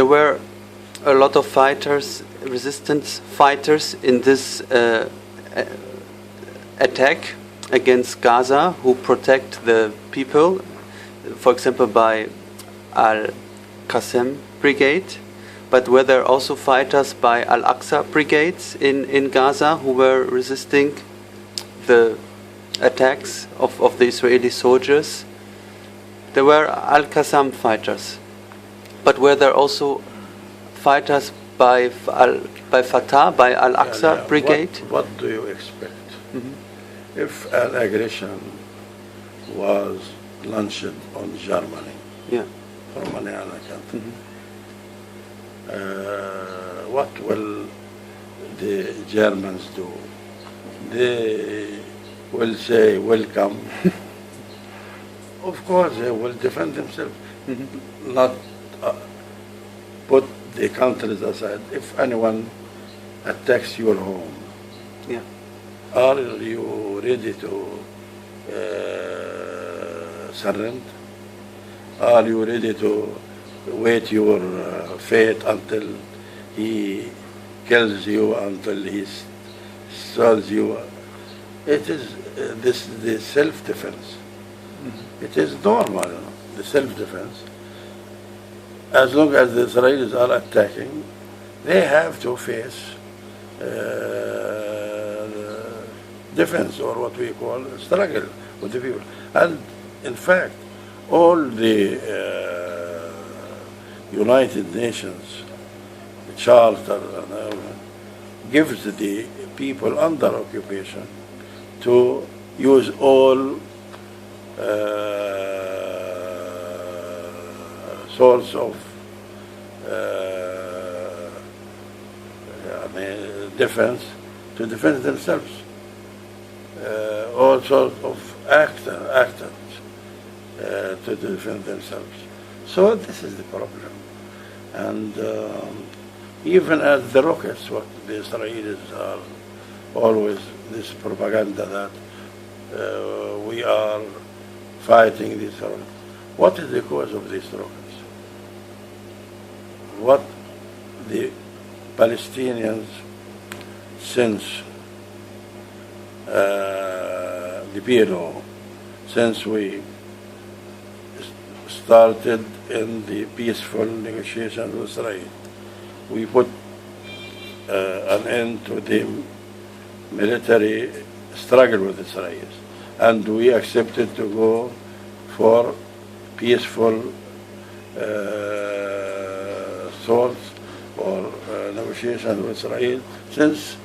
there were a lot of fighters, resistance fighters in this attack against Gaza who protect the people, for example by al-Qassam brigade, but were there also fighters by al-Aqsa brigades in Gaza who were resisting the attacks of the Israeli soldiers? There were al-Qassam fighters, but were there also fighters by Fatah, by al-Aqsa brigade? What do you expect? If an aggression was launched on Germany from another country, what will the Germans do? They will say, welcome. Of course, they will defend themselves, not put the countries aside. If anyone attacks your home, are you ready to surrender? Are you ready to wait your fate until he kills you, until he sells you? It is the self-defense. It is normal, the self-defense. As long as the Israelis are attacking, they have to face defense, or what we call struggle with the people. And in fact, all the United Nations Charter gives the people under occupation to use all sorts of defense to defend themselves. All sorts of actors to defend themselves. So this is the problem. And even as the rockets, what the Israelis are always this propaganda that we are fighting these rockets. What is the cause of these rockets? What the Palestinians, since the PLO, since we started in the peaceful negotiations with Israel, we put an end to the military struggle with Israel, and we accepted to go for peaceful talks or negotiations with Israel since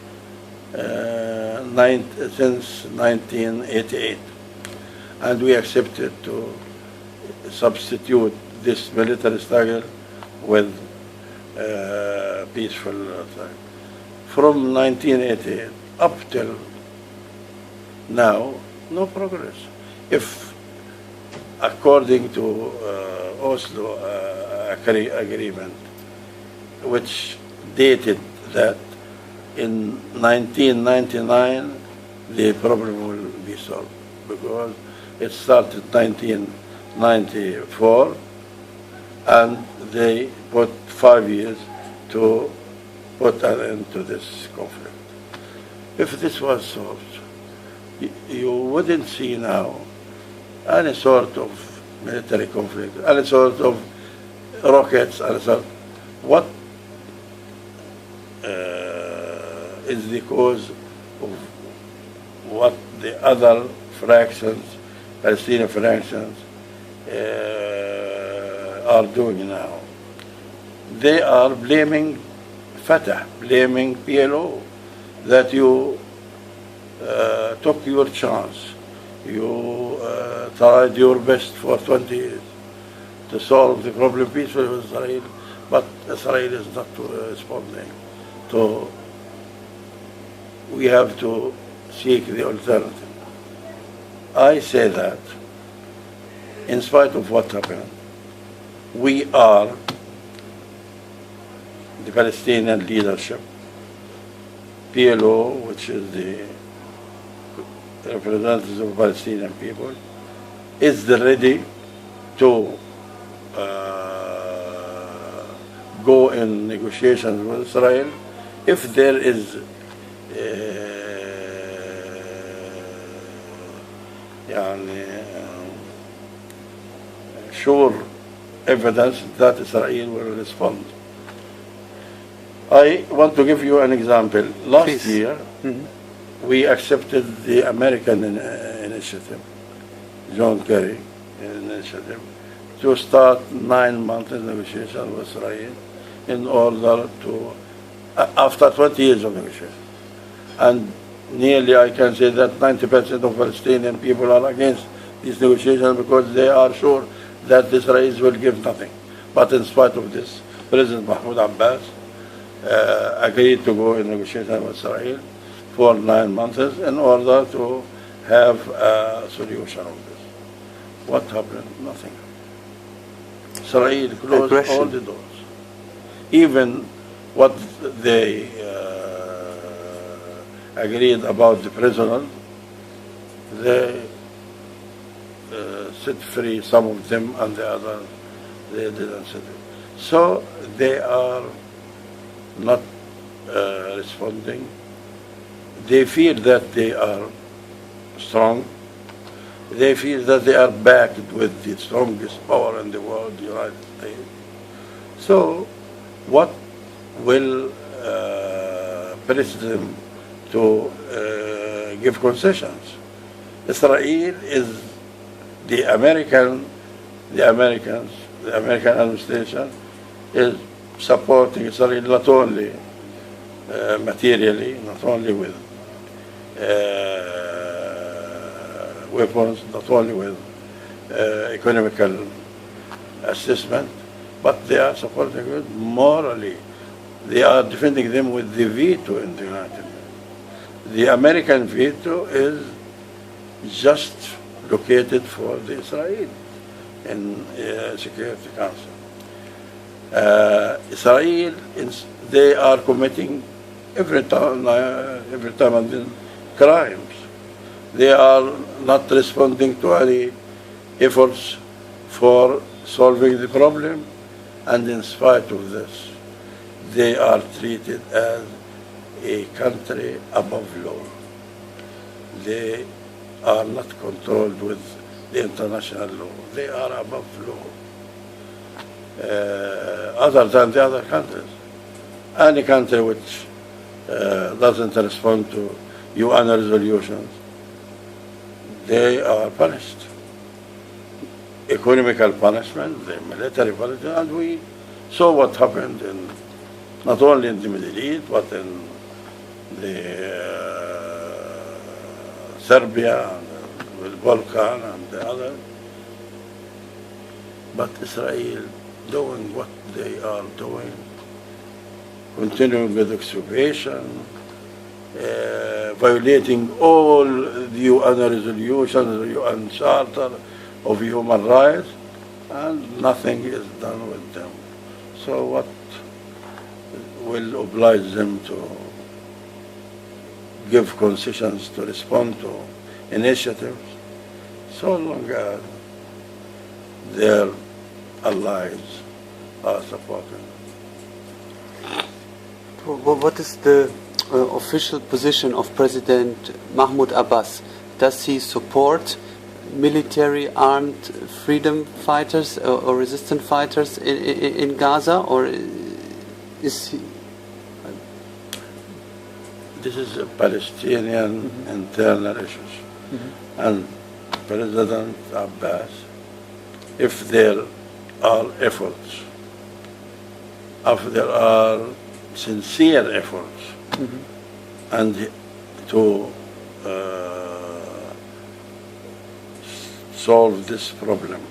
1988, and we accepted to substitute this military struggle with peaceful struggle. From 1988 up till now, no progress. If, according to Oslo agreement, which dated that in 1999 the problem will be solved, because it started 1994 and they put 5 years to put an end to this conflict. If this was solved, you wouldn't see now any sort of military conflict, any sort of rockets, any sort. What is the cause of what the other fractions, Palestinian fractions, are doing now? They are blaming Fatah, blaming PLO, that you took your chance. You tried your best for 20 years to solve the problem peacefully with Israel, but Israel is not responding. So we have to seek the alternative. I say that in spite of what happened, we are the Palestinian leadership, PLO, which is the representatives of Palestinian people, is ready to go in negotiations with Israel if there is sure evidence that Israel will respond. I want to give you an example. Last Please. year, we accepted the American initiative, John Kerry initiative, to start 9 months negotiation with Israel in order to, after 20 years of negotiation. And nearly I can say that 90% of Palestinian people are against these negotiations because they are sure that Israel will give nothing. But in spite of this, President Mahmoud Abbas agreed to go in negotiation with Israel for 9 months in order to have a solution of this. What happened? Nothing. Israel closed all the doors. Even what they agreed about the prisoners, they set free some of them and the others they didn't set free. So they are not responding. They feel that they are strong. They feel that they are backed with the strongest power in the world, the United States. So what will press them to give concessions? Israel is the American administration is supporting Israel not only materially, not only with weapons, not only with economical assistance, but they are supporting it morally. They are defending them with the veto in the United Nations. The American veto is just located for the Israel in Security Council. Israel, they are committing every time and then crimes. They are not responding to any efforts for solving the problem, and in spite of this, they are treated as a country above law. They are not controlled with the international law. They are above law. Other than the other countries. Any country which doesn't respond to UN resolutions, they are punished. Economical punishment, the military punishment, and we saw what happened in not only in the Middle East, but in the Serbia and the Balkan and the others. But Israel doing what they are doing, continuing with occupation, violating all the UN resolutions, the UN Charter of Human Rights, and nothing is done with them. So what will oblige them to give concessions to respond to initiatives so long as their allies are supporting them? What is the official position of President Mahmoud Abbas? Does he support military armed freedom fighters or resistance fighters in Gaza, or is he? This is a Palestinian internal issues. And President Abbas, if there are efforts, if there are sincere efforts, and to solve this problem,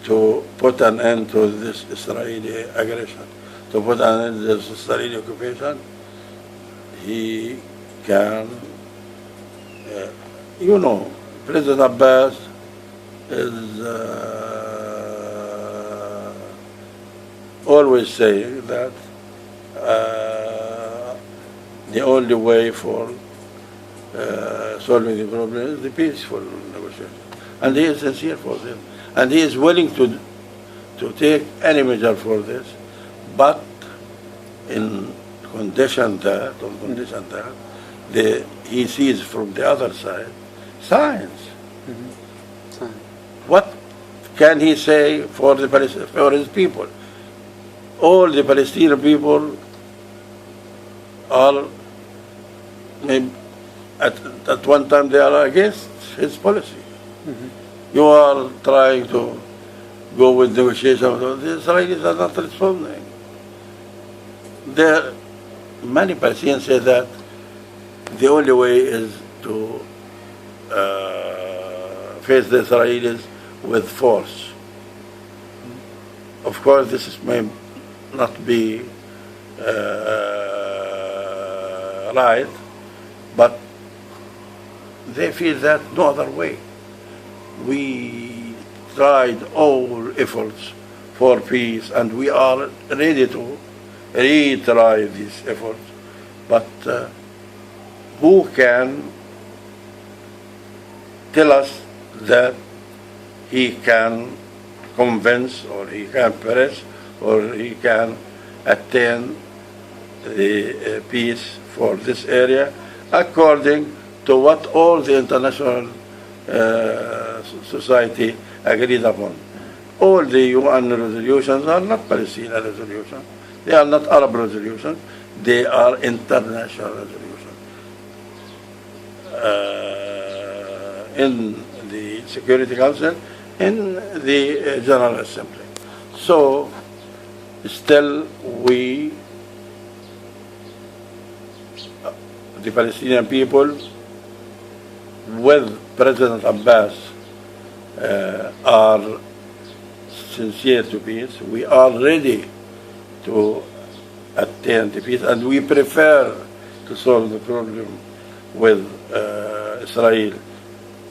to put an end to this Israeli aggression, to put an end to this Israeli occupation, he can, President Abbas is always saying that the only way for solving the problem is the peaceful negotiation. And he is sincere for this. And he is willing to take any measure for this, but in condition that, on condition that he sees from the other side signs. What can he say for his people? All the Palestinian people are, maybe at one time they are against his policy. You are trying to go with negotiations. The Israelis are not responding. Many Palestinians say that the only way is to face the Israelis with force. Of course, this may not be right, but they feel that no other way. We tried all efforts for peace, and we are ready to retry these efforts, but who can tell us that he can convince, or he can press, or he can attain the peace for this area according to what all the international society agreed upon? All the UN resolutions are not Palestinian resolutions. They are not Arab resolutions. They are international resolutions. In the Security Council, in the General Assembly. So, still we, the Palestinian people, with President Abbas, are sincere to peace. We are ready to attain the peace, and we prefer to solve the problem with Israel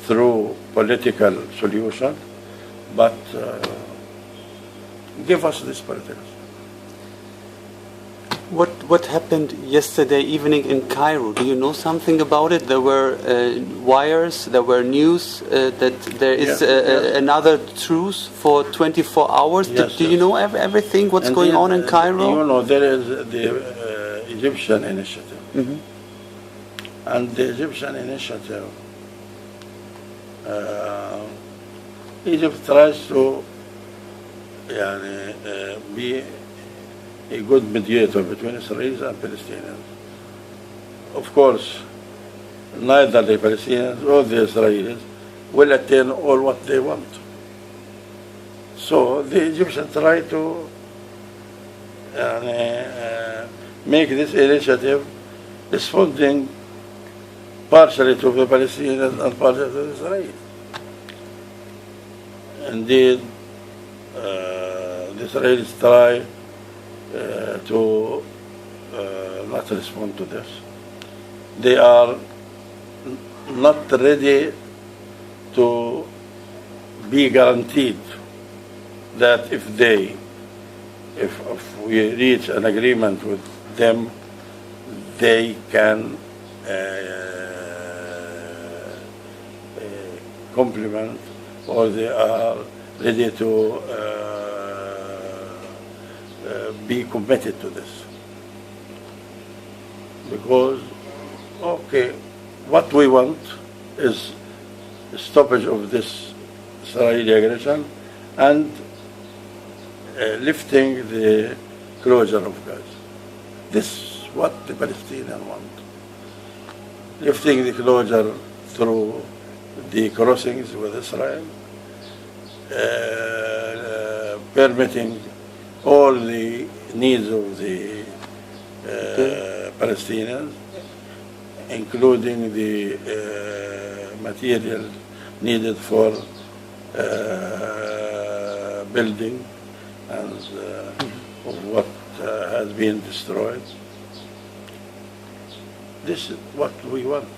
through political solution, but give us this political solution. What happened yesterday evening in Cairo? Do you know something about it? There were wires, there were news that there is another truce for 24 hours. Yes, do you know everything? What's going on in Cairo? You know, there is the Egyptian initiative. And the Egyptian initiative, Egypt tries to be a good mediator between Israelis and Palestinians. Of course, neither the Palestinians or the Israelis will attain all what they want. So the Egyptians try to make this initiative responding partially to the Palestinians and partially to the Israelis. Indeed, the Israelis try to not respond to this. They are not ready to be guaranteed that if we reach an agreement with them, they can complement, or they are ready to be committed to this. Because, okay, what we want is a stoppage of this Israeli aggression and lifting the closure of Gaza. This is what the Palestinians want. Lifting the closure through the crossings with Israel, permitting all the needs of the Palestinians, including the material needed for building and of what has been destroyed. This is what we want.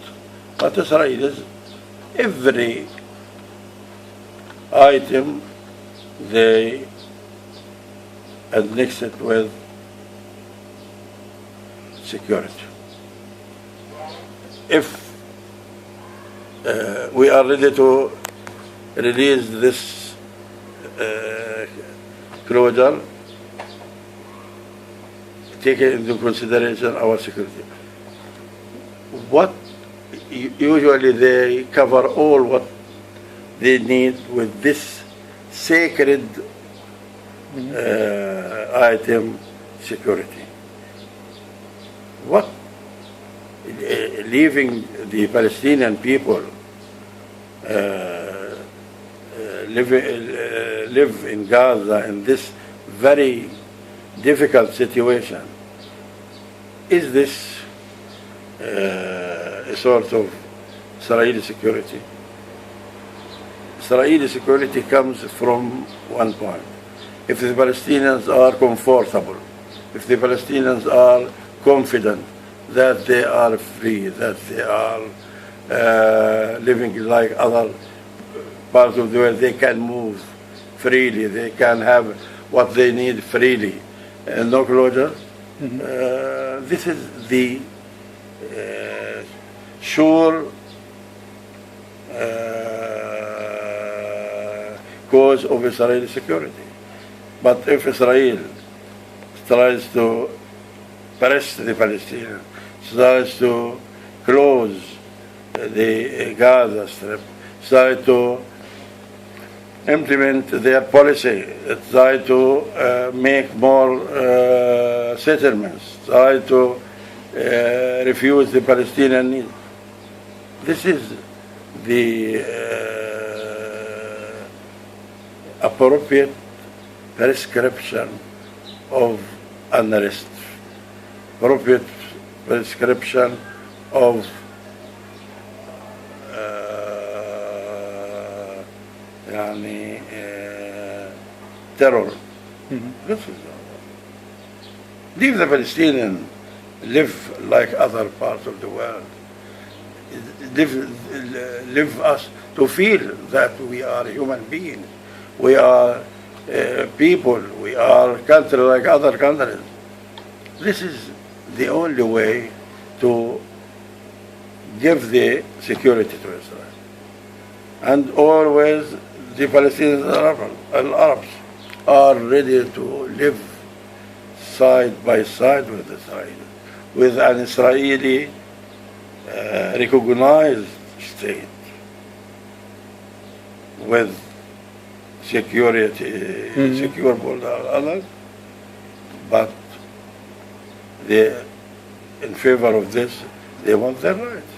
But Israelis, every item they annex it with security. If we are ready to release this taking into consideration our security. What usually they cover all what they need with this sacred item, security. What leaving the Palestinian people live in Gaza in this very difficult situation? Is this a sort of Israeli security? Israeli security comes from one point. If the Palestinians are comfortable, if the Palestinians are confident that they are free, that they are living like other parts of the world, they can move freely, they can have what they need freely, and no closure. This is the sure cause of Israeli security. But if Israel tries to press the Palestinians, tries to close the Gaza Strip, try to implement their policy, try to make more settlements, try to refuse the Palestinian need. This is the appropriate prescription of unrest, appropriate prescription of terror. This is leave the Palestinians live like other parts of the world. Live us to feel that we are human beings. We are people. We are country like other countries. This is the only way to give the security to Israel. And always the Palestinians and Arabs are ready to live side by side with Israel, with an Israeli recognized state, with security, secure border others, but they, in favor of this, they want their rights.